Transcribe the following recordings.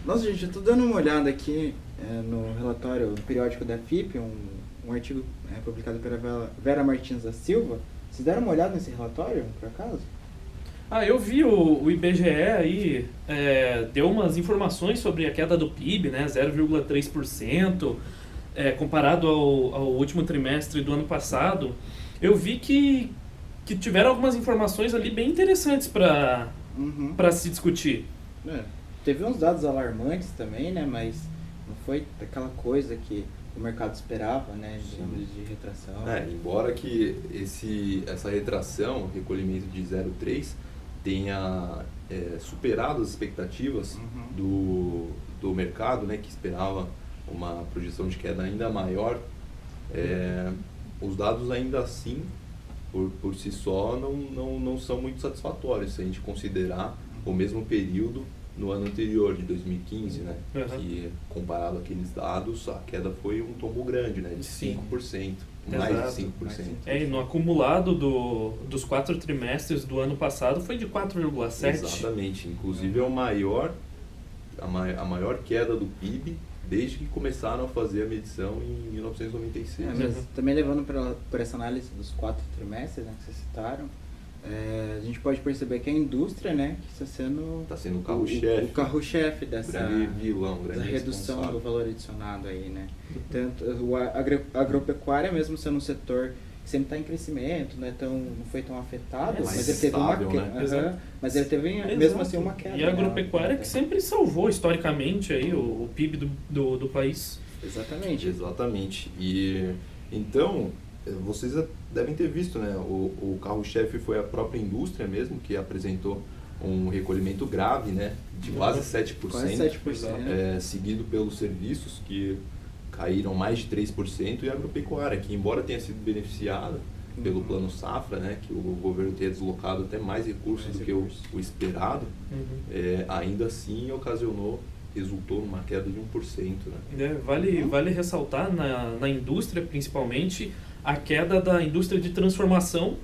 Nossa, gente, eu tô dando uma olhada aqui no relatório periódico da FIPE, um artigo publicado pela Vera Martins da Silva. Vocês deram uma olhada nesse relatório, por acaso? Eu vi o IBGE aí, deu umas informações sobre a queda do PIB, né, 0,3%, comparado ao último trimestre do ano passado. Eu vi que tiveram algumas informações ali bem interessantes para se discutir. Teve uns dados alarmantes também, né, mas não foi aquela coisa que o mercado esperava, né, de retração. Embora que essa retração, recolhimento de 0,3, tenha superado as expectativas do mercado, né, que esperava uma projeção de queda ainda maior, os dados ainda assim, por si só, não são muito satisfatórios se a gente considerar o mesmo período no ano anterior, de 2015, né? Que, comparado àqueles dados, a queda foi um tombo grande, né? De 5%, mais de 5%. E no acumulado dos 4 trimestres do ano passado foi de 4,7%. Exatamente, inclusive é a maior queda do PIB desde que começaram a fazer a medição em 1996. Mas também levando por essa análise dos 4 trimestres, né, que vocês citaram, a gente pode perceber que a indústria, né, que está sendo o carro-chefe. O carro-chefe dessa grande vilão, da redução do valor adicionado aí, né? Tanto a agropecuária mesmo sendo um setor que sempre está em crescimento, não foi tão afetado, mas ele teve uma queda. Mas ele teve mesmo assim uma queda. E a agropecuária que sempre salvou historicamente aí o PIB do país. Exatamente. E então, vocês devem ter visto, né? O carro-chefe foi a própria indústria mesmo, que apresentou um recolhimento grave, né? De quase 7%. Quase 7%. Seguido pelos serviços, que caíram mais de 3%, e a agropecuária, que embora tenha sido beneficiada pelo Plano Safra, né? Que o governo tenha deslocado até mais recursos do que o esperado, ainda assim resultou numa queda de 1%. Né? Vale ressaltar na indústria, principalmente, a queda da indústria de transformação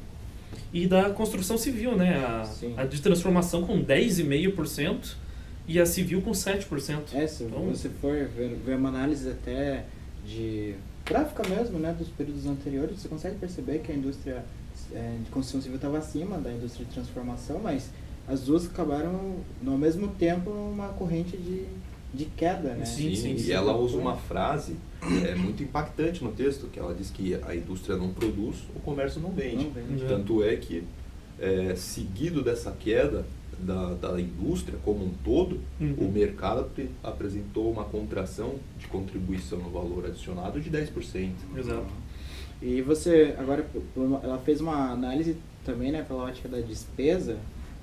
e da construção civil, né? A de transformação com 10,5% e a civil com 7%. Se você for ver uma análise até de gráfica mesmo, né, dos períodos anteriores, você consegue perceber que a indústria de construção civil estava acima da indústria de transformação, mas as duas acabaram, no mesmo tempo, uma corrente de queda, né? Sim. E ela usa uma frase muito impactante no texto, que ela diz que a indústria não produz, o comércio não vende. Tanto é que, seguido dessa queda da indústria como um todo, o mercado apresentou uma contração de contribuição no valor adicionado de 10%. Exato. E você, agora, ela fez uma análise também, né, pela ótica da despesa,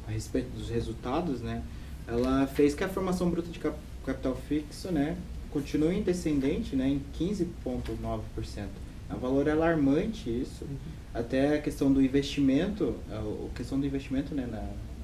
a respeito dos resultados, né? Ela fez que a formação bruta de capital fixo, né, continue descendente, né, em 15,9%. É um valor alarmante isso. Até a questão do investimento, né,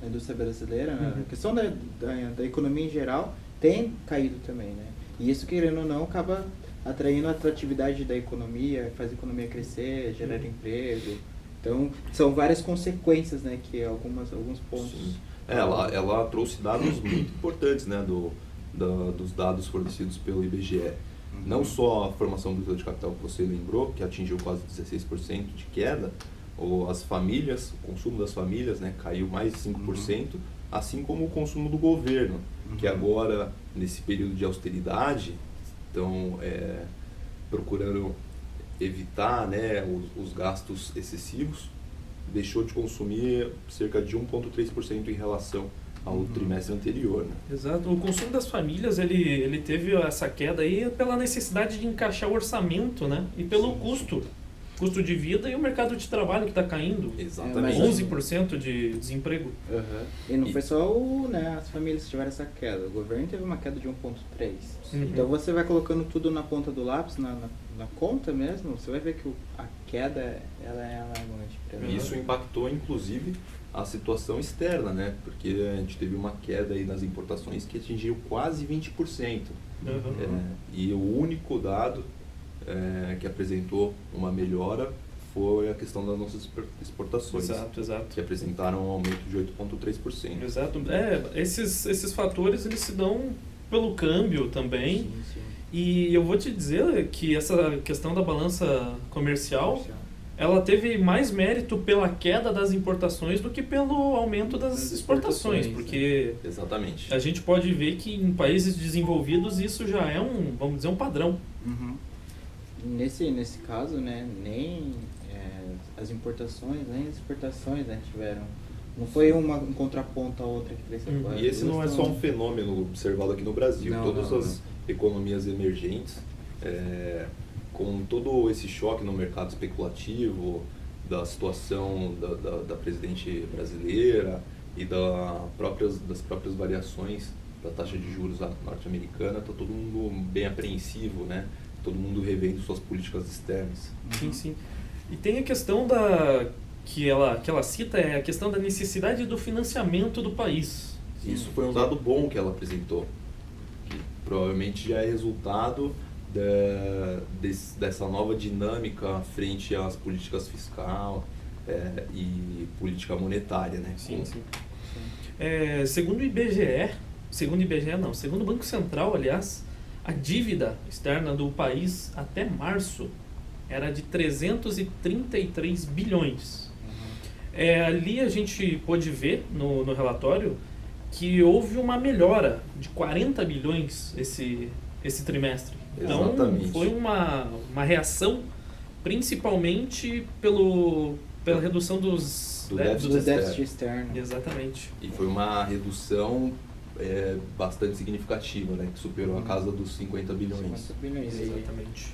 na indústria brasileira, né, a questão da economia em geral tem caído também, né? E isso, querendo ou não, acaba atraindo a atratividade da economia, faz a economia crescer, gerar emprego. Então, são várias consequências, né, que alguns pontos... Ela trouxe dados muito importantes, né, dos dados fornecidos pelo IBGE. Não só a formação bruta de capital que você lembrou, que atingiu quase 16% de queda, ou o consumo das famílias, né, caiu mais de 5%, assim como o consumo do governo, que agora, nesse período de austeridade, estão procurando evitar, né, os gastos excessivos, deixou de consumir cerca de 1,3% em relação ao trimestre anterior. Né? Exato. O consumo das famílias, ele teve essa queda aí pela necessidade de encaixar o orçamento, né? E pelo custo de vida e o mercado de trabalho que está caindo. Exatamente. 11% de desemprego. E não foi só as famílias que tiveram essa queda. O governo teve uma queda de 1,3%. Então você vai colocando tudo na ponta do lápis, na conta mesmo, você vai ver que a queda ela é alarmante. Isso impactou, inclusive, a situação externa, né? Porque a gente teve uma queda aí nas importações que atingiu quase 20%. E o único dado que apresentou uma melhora foi a questão das nossas exportações. Exato. Que apresentaram um aumento de 8,3%. Exato. Esses fatores, eles se dão pelo câmbio também. Sim, sim. E eu vou te dizer que essa questão da balança comercial, ela teve mais mérito pela queda das importações do que pelo aumento das exportações, porque Exatamente. a gente pode ver que em países desenvolvidos isso já é vamos dizer, um padrão. Uhum. Nesse caso, né, nem as importações, nem as exportações, né, tiveram. Não foi um contraponto à outra que cresceu. E esse não é só um fenômeno observado aqui no Brasil. Todas as economias emergentes, com todo esse choque no mercado especulativo, da situação da presidente brasileira e das próprias variações da taxa de juros norte-americana, está todo mundo bem apreensivo, né? Todo mundo revendo suas políticas externas. Sim, sim. E tem a questão que ela cita, é a questão da necessidade do financiamento do país. Isso foi um dado bom que ela apresentou, que provavelmente já é resultado dessa nova dinâmica frente às políticas fiscal e política monetária, né? Sim. Segundo o Banco Central, aliás, a dívida externa do país até março era de 333 bilhões. Ali a gente pôde ver no relatório que houve uma melhora de 40 bilhões esse trimestre. Então, exatamente. foi uma reação principalmente pela redução do déficit externo. Exatamente. E foi uma redução bastante significativa, né, que superou a casa dos 50 bilhões. 50 bilhões. Exatamente.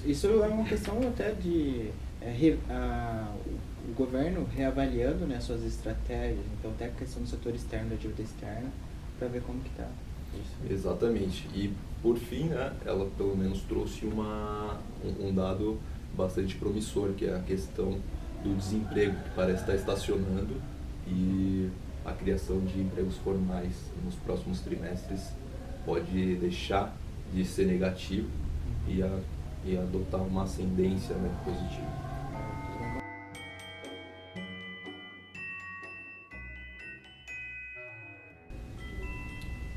Isso é uma questão até de o governo reavaliando, né, suas estratégias. Então, até a questão do setor externo, da dívida externa, para ver como que está. Exatamente. E, por fim, né, ela pelo menos trouxe um dado bastante promissor, que é a questão do desemprego, que parece estar estacionando, e a criação de empregos formais nos próximos trimestres pode deixar de ser negativo e adotar uma ascendência, né, positiva.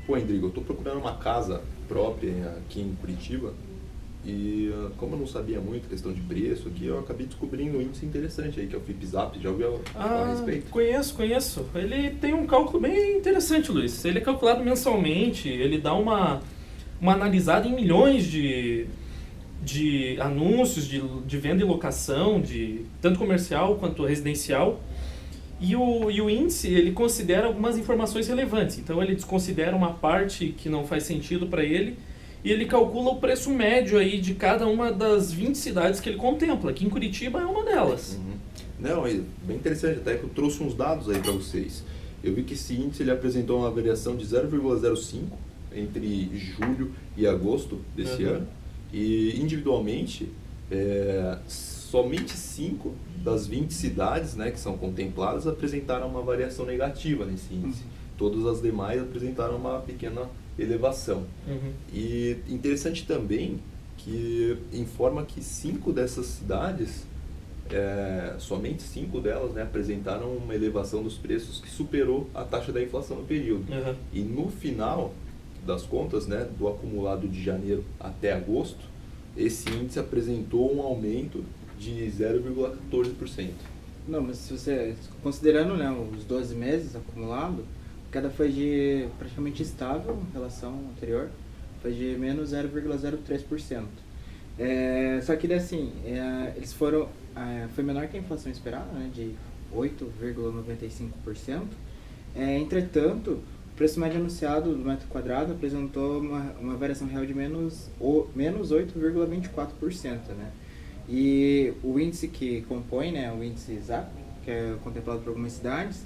Pô, Endrigo, eu estou procurando uma casa própria aqui em Curitiba e como eu não sabia muito questão de preço aqui, eu acabei descobrindo um índice interessante aí, que é o FIPZAP. Já ouviu falar a respeito? Conheço. Ele tem um cálculo bem interessante, Luiz. Ele é calculado mensalmente, ele dá uma analisada em milhões de anúncios de venda e locação, tanto comercial quanto residencial. E o índice, ele considera algumas informações relevantes. Então, ele desconsidera uma parte que não faz sentido para ele e ele calcula o preço médio aí de cada uma das 20 cidades que ele contempla. Aqui em Curitiba é uma delas. Uhum. Não, é bem interessante. Até que eu trouxe uns dados aí para vocês. Eu vi que esse índice ele apresentou uma variação de 0,05 entre julho e agosto desse ano. E, individualmente, somente 5 das 20 cidades, né, que são contempladas apresentaram uma variação negativa nesse índice. Todas as demais apresentaram uma pequena elevação. E interessante também que informa que 5 dessas cidades, somente 5 delas, né, apresentaram uma elevação dos preços que superou a taxa da inflação no período. E no final das contas, né, do acumulado de janeiro até agosto, esse índice apresentou um aumento de 0,14%. Não, mas se você, considerando, né, os 12 meses acumulado, a queda foi de praticamente estável em relação ao anterior, foi de menos 0,03%. Só que assim, eles foram, foi menor que a inflação esperada, né, de 8,95%. Entretanto, o preço médio anunciado do metro quadrado apresentou uma variação real de menos 8,24%, né? E o índice que compõe, né, o índice ZAP, que é contemplado por algumas cidades,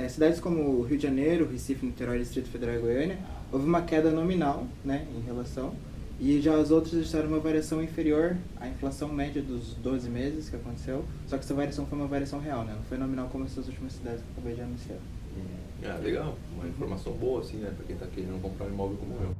cidades como Rio de Janeiro, Recife, Niterói, Distrito Federal e Goiânia, houve uma queda nominal, né, em relação, e já as outras registraram uma variação inferior à inflação média dos 12 meses que aconteceu, só que essa variação foi uma variação real, né, não foi nominal como essas últimas cidades que eu acabei de anunciar. Legal, uma informação boa assim, né, para quem está querendo comprar um imóvel como eu.